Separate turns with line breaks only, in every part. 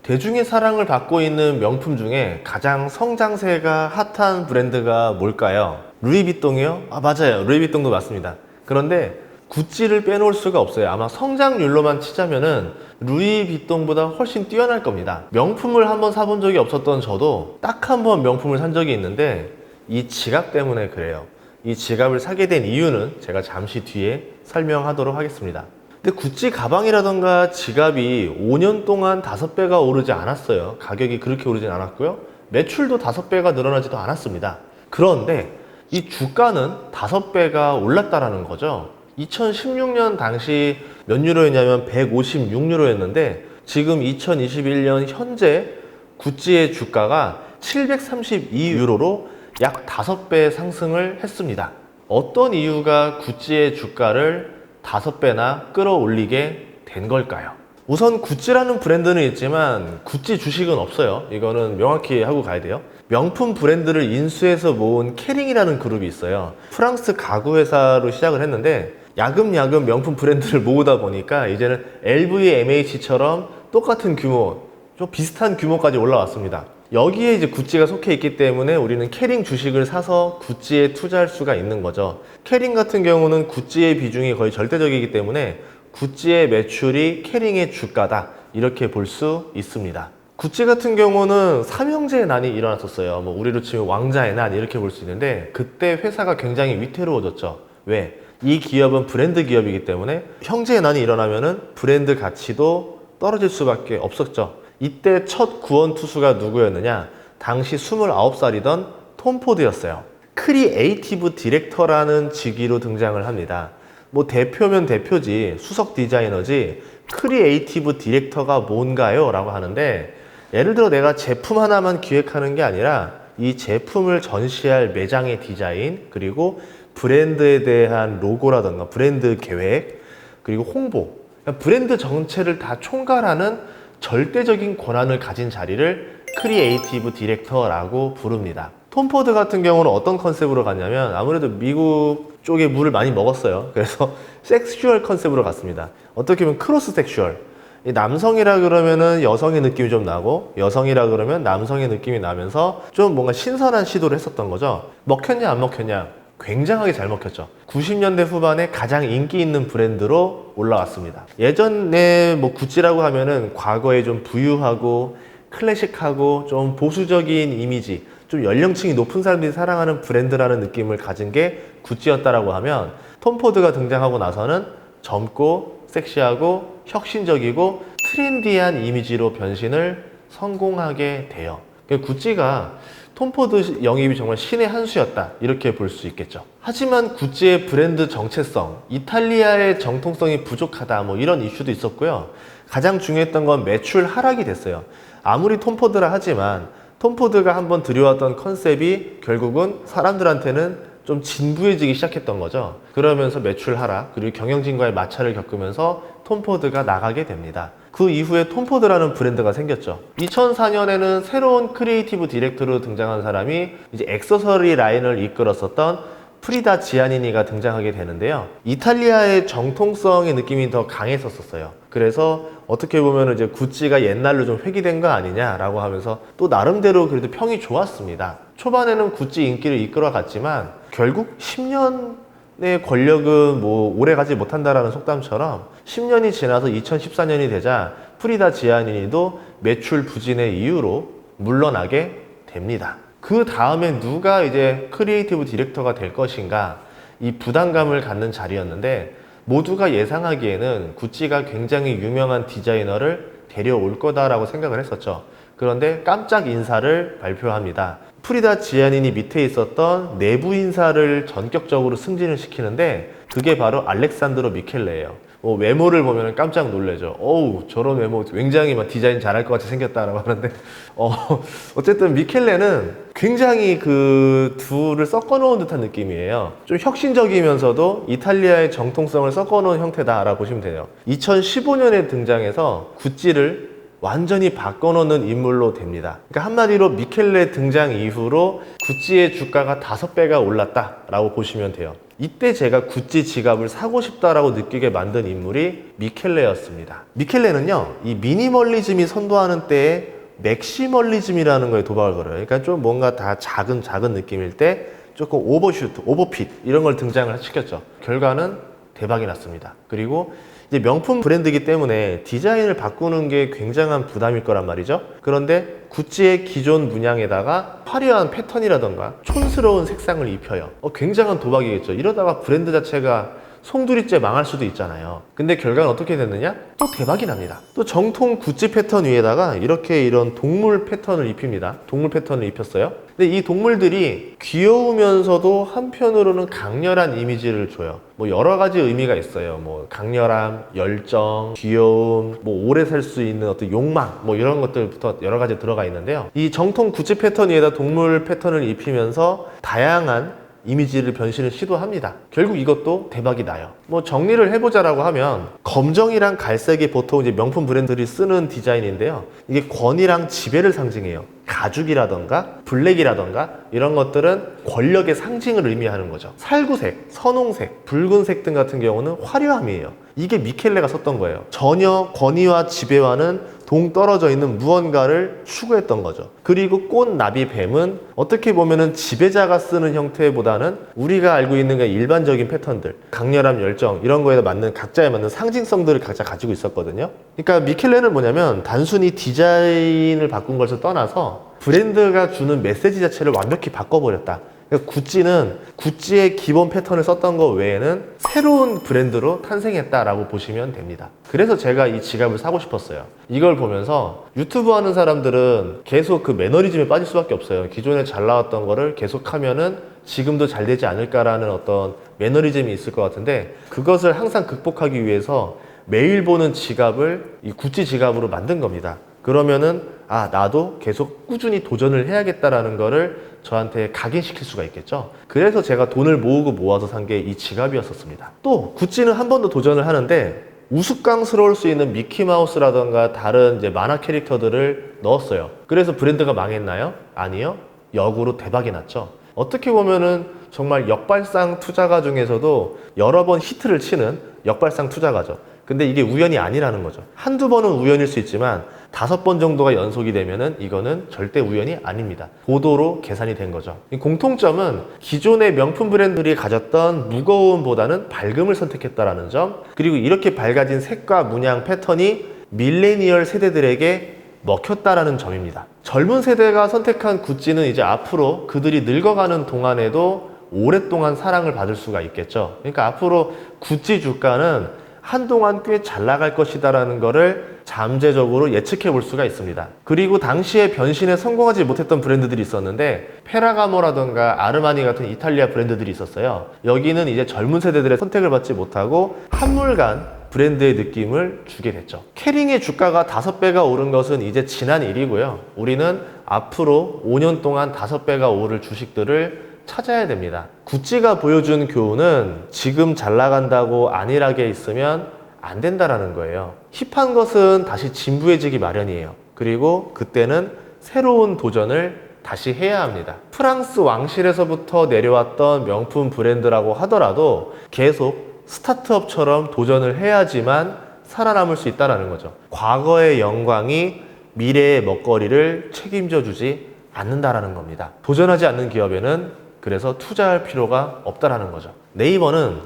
대중의 사랑을 받고 있는 명품 중에 가장 성장세가 핫한 브랜드가 뭘까요? 루이비통이요? 아, 맞아요. 루이비통도 맞습니다. 그런데 구찌를 빼놓을 수가 없어요. 아마 성장률로만 치자면은 루이비통보다 훨씬 뛰어날 겁니다. 명품을 한번 사본 적이 없었던 저도 딱 한 번 명품을 산 적이 있는데 이 지갑 때문에 그래요. 이 지갑을 사게 된 이유는 제가 잠시 뒤에 설명하도록 하겠습니다. 근데 구찌 가방이라던가 지갑이 5년 동안 5배가 오르지 않았어요. 가격이 그렇게 오르진 않았고요. 매출도 5배가 늘어나지도 않았습니다. 그런데 이 주가는 5배가 올랐다라는 거죠. 2016년 당시 몇 유로였냐면 156유로였는데 지금 2021년 현재 구찌의 주가가 732유로로 약 5배 상승을 했습니다. 어떤 이유가 구찌의 주가를 5배나 끌어올리게 된 걸까요? 우선 구찌라는 브랜드는 있지만 구찌 주식은 없어요. 이거는 명확히 하고 가야 돼요. 명품 브랜드를 인수해서 모은 캐링이라는 그룹이 있어요. 프랑스 가구 회사로 시작을 했는데 야금야금 명품 브랜드를 모으다 보니까 이제는 LVMH처럼 똑같은 규모, 좀 비슷한 규모까지 올라왔습니다. 여기에 이제 구찌가 속해 있기 때문에 우리는 캐링 주식을 사서 구찌에 투자할 수가 있는 거죠. 캐링 같은 경우는 구찌의 비중이 거의 절대적이기 때문에 구찌의 매출이 캐링의 주가다, 이렇게 볼 수 있습니다. 구찌 같은 경우는 삼형제의 난이 일어났었어요. 뭐 우리로 치면 왕자의 난, 이렇게 볼 수 있는데 그때 회사가 굉장히 위태로워졌죠. 왜? 이 기업은 브랜드 기업이기 때문에 형제의 난이 일어나면은 브랜드 가치도 떨어질 수밖에 없었죠. 이때 첫 구원 투수가 누구였느냐? 당시 29살이던 톰 포드였어요. 크리에이티브 디렉터라는 직위로 등장을 합니다. 뭐 대표면 대표지, 수석 디자이너지, 크리에이티브 디렉터가 뭔가요? 라고 하는데, 예를 들어 내가 제품 하나만 기획하는 게 아니라 이 제품을 전시할 매장의 디자인, 그리고 브랜드에 대한 로고라던가 브랜드 계획, 그리고 홍보, 브랜드 전체를 다 총괄하는 절대적인 권한을 가진 자리를 크리에이티브 디렉터라고 부릅니다. 톰 포드 같은 경우는 어떤 컨셉으로 갔냐면 아무래도 미국 쪽에 물을 많이 먹었어요. 그래서 섹슈얼 컨셉으로 갔습니다. 어떻게 보면 크로스 섹슈얼. 남성이라 그러면은 여성의 느낌이 좀 나고 여성이라 그러면 남성의 느낌이 나면서 좀 뭔가 신선한 시도를 했었던 거죠. 먹혔냐 안 먹혔냐? 굉장하게 잘 먹혔죠. 90년대 후반에 가장 인기 있는 브랜드로 올라왔습니다. 예전에 뭐 구찌라고 하면은 과거에 좀 부유하고 클래식하고 좀 보수적인 이미지, 좀 연령층이 높은 사람들이 사랑하는 브랜드라는 느낌을 가진 게 구찌였다라고 하면 톰 포드가 등장하고 나서는 젊고 섹시하고 혁신적이고 트렌디한 이미지로 변신을 성공하게 돼요. 구찌가 톰 포드 영입이 정말 신의 한 수였다, 이렇게 볼 수 있겠죠. 하지만 구찌의 브랜드 정체성, 이탈리아의 정통성이 부족하다, 뭐 이런 이슈도 있었고요. 가장 중요했던 건 매출 하락이 됐어요. 아무리 톰 포드라 하지만 톰 포드가 한번 들여왔던 컨셉이 결국은 사람들한테는 좀 진부해지기 시작했던 거죠. 그러면서 매출 하락, 그리고 경영진과의 마찰을 겪으면서 톰 포드가 나가게 됩니다. 그 이후에 톰 포드라는 브랜드가 생겼죠. 2004년에는 새로운 크리에이티브 디렉터로 등장한 사람이 이제 액세서리 라인을 이끌었었던 프리다 지아니니가 등장하게 되는데요. 이탈리아의 정통성의 느낌이 더 강했었어요. 그래서 어떻게 보면 이제 구찌가 옛날로 좀 회귀된 거 아니냐라고 하면서 또 나름대로 그래도 평이 좋았습니다. 초반에는 구찌 인기를 이끌어갔지만 결국 10년의 권력은 뭐 오래가지 못한다라는 속담처럼 10년이 지나서 2014년이 되자 프리다 지아니니도 매출 부진의 이유로 물러나게 됩니다. 그 다음에 누가 이제 크리에이티브 디렉터가 될 것인가, 이 부담감을 갖는 자리였는데 모두가 예상하기에는 구찌가 굉장히 유명한 디자이너를 데려올 거다라고 생각을 했었죠. 그런데 깜짝 인사를 발표합니다. 프리다 지아니니 밑에 있었던 내부 인사를 전격적으로 승진을 시키는데 그게 바로 알렉산드로 미켈레예요. 외모를 보면 깜짝 놀라죠. 어우, 저런 외모 굉장히 막 디자인 잘할 것 같이 생겼다라고 하는데 어쨌든 미켈레는 굉장히 그 둘을 섞어놓은 듯한 느낌이에요. 좀 혁신적이면서도 이탈리아의 정통성을 섞어놓은 형태다라고 보시면 돼요. 2015년에 등장해서 구찌를 완전히 바꿔놓는 인물로 됩니다. 그러니까 한마디로 미켈레 등장 이후로 구찌의 주가가 5배가 올랐다라고 보시면 돼요. 이때 제가 구찌 지갑을 사고 싶다라고 느끼게 만든 인물이 미켈레였습니다. 미켈레는요, 이 미니멀리즘이 선도하는 때에 맥시멀리즘이라는 거에 도박을 걸어요. 그러니까 좀 뭔가 다 작은 느낌일 때 조금 오버슈트, 오버핏 이런 걸 등장을 시켰죠. 결과는 대박이 났습니다. 그리고 이제 명품 브랜드이기 때문에 디자인을 바꾸는 게 굉장한 부담일 거란 말이죠. 그런데 구찌의 기존 문양에다가 화려한 패턴이라던가 촌스러운 색상을 입혀요. 굉장한 도박이겠죠. 이러다가 브랜드 자체가 송두리째 망할 수도 있잖아요. 근데 결과는 어떻게 됐느냐? 또 대박이 납니다. 또 정통 구찌 패턴 위에다가 이런 동물 패턴을 입힙니다. 동물 패턴을 입혔어요. 근데 이 동물들이 귀여우면서도 한편으로는 강렬한 이미지를 줘요. 뭐 여러 가지 의미가 있어요. 뭐 강렬함, 열정, 귀여움, 뭐 오래 살 수 있는 어떤 욕망, 뭐 이런 것들부터 여러 가지 들어가 있는데요. 이 정통 구찌 패턴 위에다 동물 패턴을 입히면서 다양한 이미지를 변신을 시도합니다. 결국 이것도 대박이 나요. 뭐 정리를 해보자라고 하면 검정이랑 갈색이 보통 이제 명품 브랜드들이 쓰는 디자인인데요. 이게 권위랑 지배를 상징해요. 가죽이라던가 블랙이라던가 이런 것들은 권력의 상징을 의미하는 거죠. 살구색, 선홍색, 붉은색 등 같은 경우는 화려함이에요. 이게 미켈레가 썼던 거예요. 전혀 권위와 지배와는 동떨어져 있는 무언가를 추구했던 거죠. 그리고 꽃나비 뱀은 어떻게 보면은 지배자가 쓰는 형태보다는 우리가 알고 있는 그 일반적인 패턴들, 강렬함, 열정 이런 거에 맞는 각자에 맞는 상징성들을 각자 가지고 있었거든요. 그러니까 미켈레는 뭐냐면 단순히 디자인을 바꾼 것을 떠나서 브랜드가 주는 메시지 자체를 완벽히 바꿔버렸다. 그러니까 구찌는 구찌의 기본 패턴을 썼던 것 외에는 새로운 브랜드로 탄생했다라고 보시면 됩니다. 그래서 제가 이 지갑을 사고 싶었어요. 이걸 보면서 유튜브 하는 사람들은 계속 그 매너리즘에 빠질 수밖에 없어요. 기존에 잘 나왔던 거를 계속 하면은 지금도 잘 되지 않을까라는 어떤 매너리즘이 있을 것 같은데, 그것을 항상 극복하기 위해서 매일 보는 지갑을 이 구찌 지갑으로 만든 겁니다. 그러면은 나도 계속 꾸준히 도전을 해야겠다라는 거를 저한테 각인시킬 수가 있겠죠. 그래서 제가 돈을 모으고 모아서 산 게 이 지갑이었었습니다. 또 구찌는 한 번 더 도전을 하는데 우스꽝스러울 수 있는 미키마우스라던가 다른 이제 만화 캐릭터들을 넣었어요. 그래서 브랜드가 망했나요? 아니요. 역으로 대박이 났죠. 어떻게 보면은 정말 역발상 투자가 중에서도 여러 번 히트를 치는 역발상 투자가죠. 근데 이게 우연이 아니라는 거죠. 한두 번은 우연일 수 있지만 5번 정도가 연속이 되면은 이거는 절대 우연이 아닙니다. 보도로 계산이 된 거죠. 이 공통점은 기존의 명품 브랜드들이 가졌던 무거움보다는 밝음을 선택했다라는 점, 그리고 이렇게 밝아진 색과 문양 패턴이 밀레니얼 세대들에게 먹혔다라는 점입니다. 젊은 세대가 선택한 구찌는 이제 앞으로 그들이 늙어가는 동안에도 오랫동안 사랑을 받을 수가 있겠죠. 그러니까 앞으로 구찌 주가는 한동안 꽤 잘 나갈 것이다라는 거를 잠재적으로 예측해 볼 수가 있습니다. 그리고 당시에 변신에 성공하지 못했던 브랜드들이 있었는데 페라가모라던가 아르마니 같은 이탈리아 브랜드들이 있었어요. 여기는 이제 젊은 세대들의 선택을 받지 못하고 한물간 브랜드의 느낌을 주게 됐죠. 캐링의 주가가 5배가 오른 것은 이제 지난 일이고요. 우리는 앞으로 5년 동안 5배가 오를 주식들을 찾아야 됩니다. 구찌가 보여준 교훈은 지금 잘 나간다고 안일하게 있으면 안 된다라는 거예요. 힙한 것은 다시 진부해지기 마련이에요. 그리고 그때는 새로운 도전을 다시 해야 합니다. 프랑스 왕실에서부터 내려왔던 명품 브랜드라고 하더라도 계속 스타트업처럼 도전을 해야지만 살아남을 수 있다는 거죠. 과거의 영광이 미래의 먹거리를 책임져 주지 않는다라는 겁니다. 도전하지 않는 기업에는 그래서 투자할 필요가 없다라는 거죠. 네이버는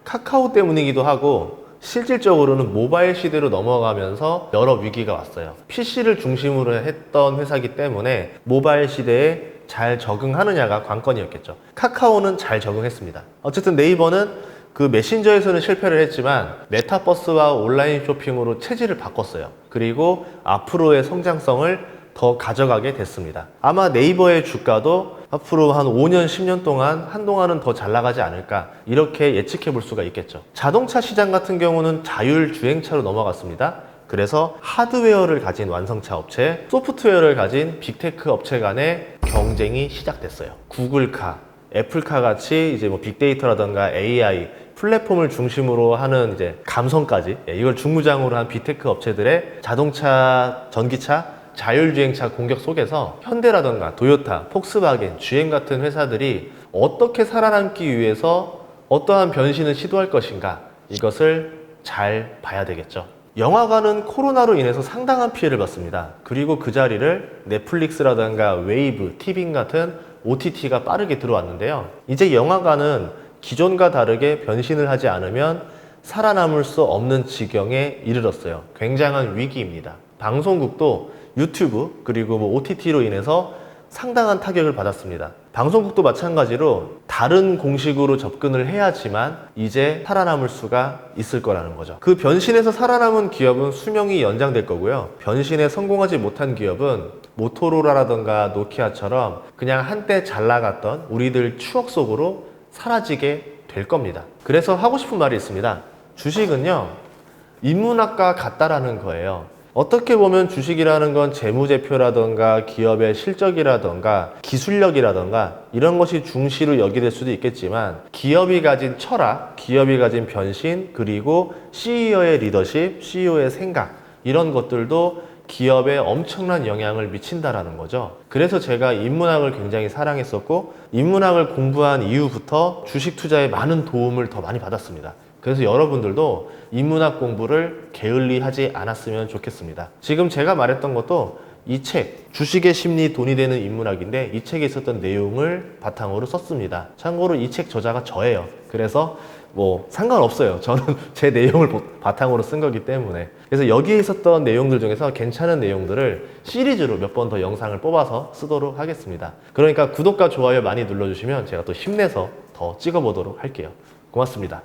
카카오 때문이기도 하고 실질적으로는 모바일 시대로 넘어가면서 여러 위기가 왔어요. PC를 중심으로 했던 회사이기 때문에 모바일 시대에 잘 적응하느냐가 관건이었겠죠. 카카오는 잘 적응했습니다. 어쨌든 네이버는 그 메신저에서는 실패를 했지만 메타버스와 온라인 쇼핑으로 체질을 바꿨어요. 그리고 앞으로의 성장성을 더 가져가게 됐습니다. 아마 네이버의 주가도 앞으로 한 5년, 10년 동안 한동안은 더 잘 나가지 않을까, 이렇게 예측해 볼 수가 있겠죠. 자동차 시장 같은 경우는 자율주행차로 넘어갔습니다. 그래서 하드웨어를 가진 완성차 업체, 소프트웨어를 가진 빅테크 업체 간의 경쟁이 시작됐어요. 구글카, 애플카 같이 이제 뭐 빅데이터라던가 AI, 플랫폼을 중심으로 하는 이제 감성까지, 이걸 중무장으로 한 빅테크 업체들의 자동차, 전기차, 자율주행차 공격 속에서 현대라던가 도요타, 폭스바겐, GM 같은 회사들이 어떻게 살아남기 위해서 어떠한 변신을 시도할 것인가, 이것을 잘 봐야 되겠죠. 영화관은 코로나로 인해서 상당한 피해를 받습니다. 그리고 그 자리를 넷플릭스라든가 웨이브, 티빙 같은 OTT가 빠르게 들어왔는데요. 이제 영화관은 기존과 다르게 변신을 하지 않으면 살아남을 수 없는 지경에 이르렀어요. 굉장한 위기입니다. 방송국도 유튜브 그리고 OTT로 인해서 상당한 타격을 받았습니다. 방송국도 마찬가지로 다른 공식으로 접근을 해야지만 이제 살아남을 수가 있을 거라는 거죠. 그 변신에서 살아남은 기업은 수명이 연장될 거고요. 변신에 성공하지 못한 기업은 모토로라라던가 노키아처럼 그냥 한때 잘 나갔던 우리들 추억 속으로 사라지게 될 겁니다. 그래서 하고 싶은 말이 있습니다. 주식은요, 인문학과 같다라는 거예요. 어떻게 보면 주식이라는 건 재무제표라던가 기업의 실적이라던가 기술력이라던가 이런 것이 중시로 여기될 수도 있겠지만, 기업이 가진 철학, 기업이 가진 변신, 그리고 CEO의 리더십, CEO의 생각, 이런 것들도 기업에 엄청난 영향을 미친다라는 거죠. 그래서 제가 인문학을 굉장히 사랑했었고, 인문학을 공부한 이후부터 주식 투자에 많은 도움을 더 많이 받았습니다. 그래서 여러분들도 인문학 공부를 게을리 하지 않았으면 좋겠습니다. 지금 제가 말했던 것도 이 책, 주식의 심리 돈이 되는 인문학인데, 이 책에 있었던 내용을 바탕으로 썼습니다. 참고로 이 책 저자가 저예요. 그래서 뭐 상관없어요. 저는 제 내용을 바탕으로 쓴 거기 때문에. 그래서 여기에 있었던 내용들 중에서 괜찮은 내용들을 시리즈로 몇 번 더 영상을 뽑아서 쓰도록 하겠습니다. 그러니까 구독과 좋아요 많이 눌러주시면 제가 또 힘내서 더 찍어보도록 할게요. 고맙습니다.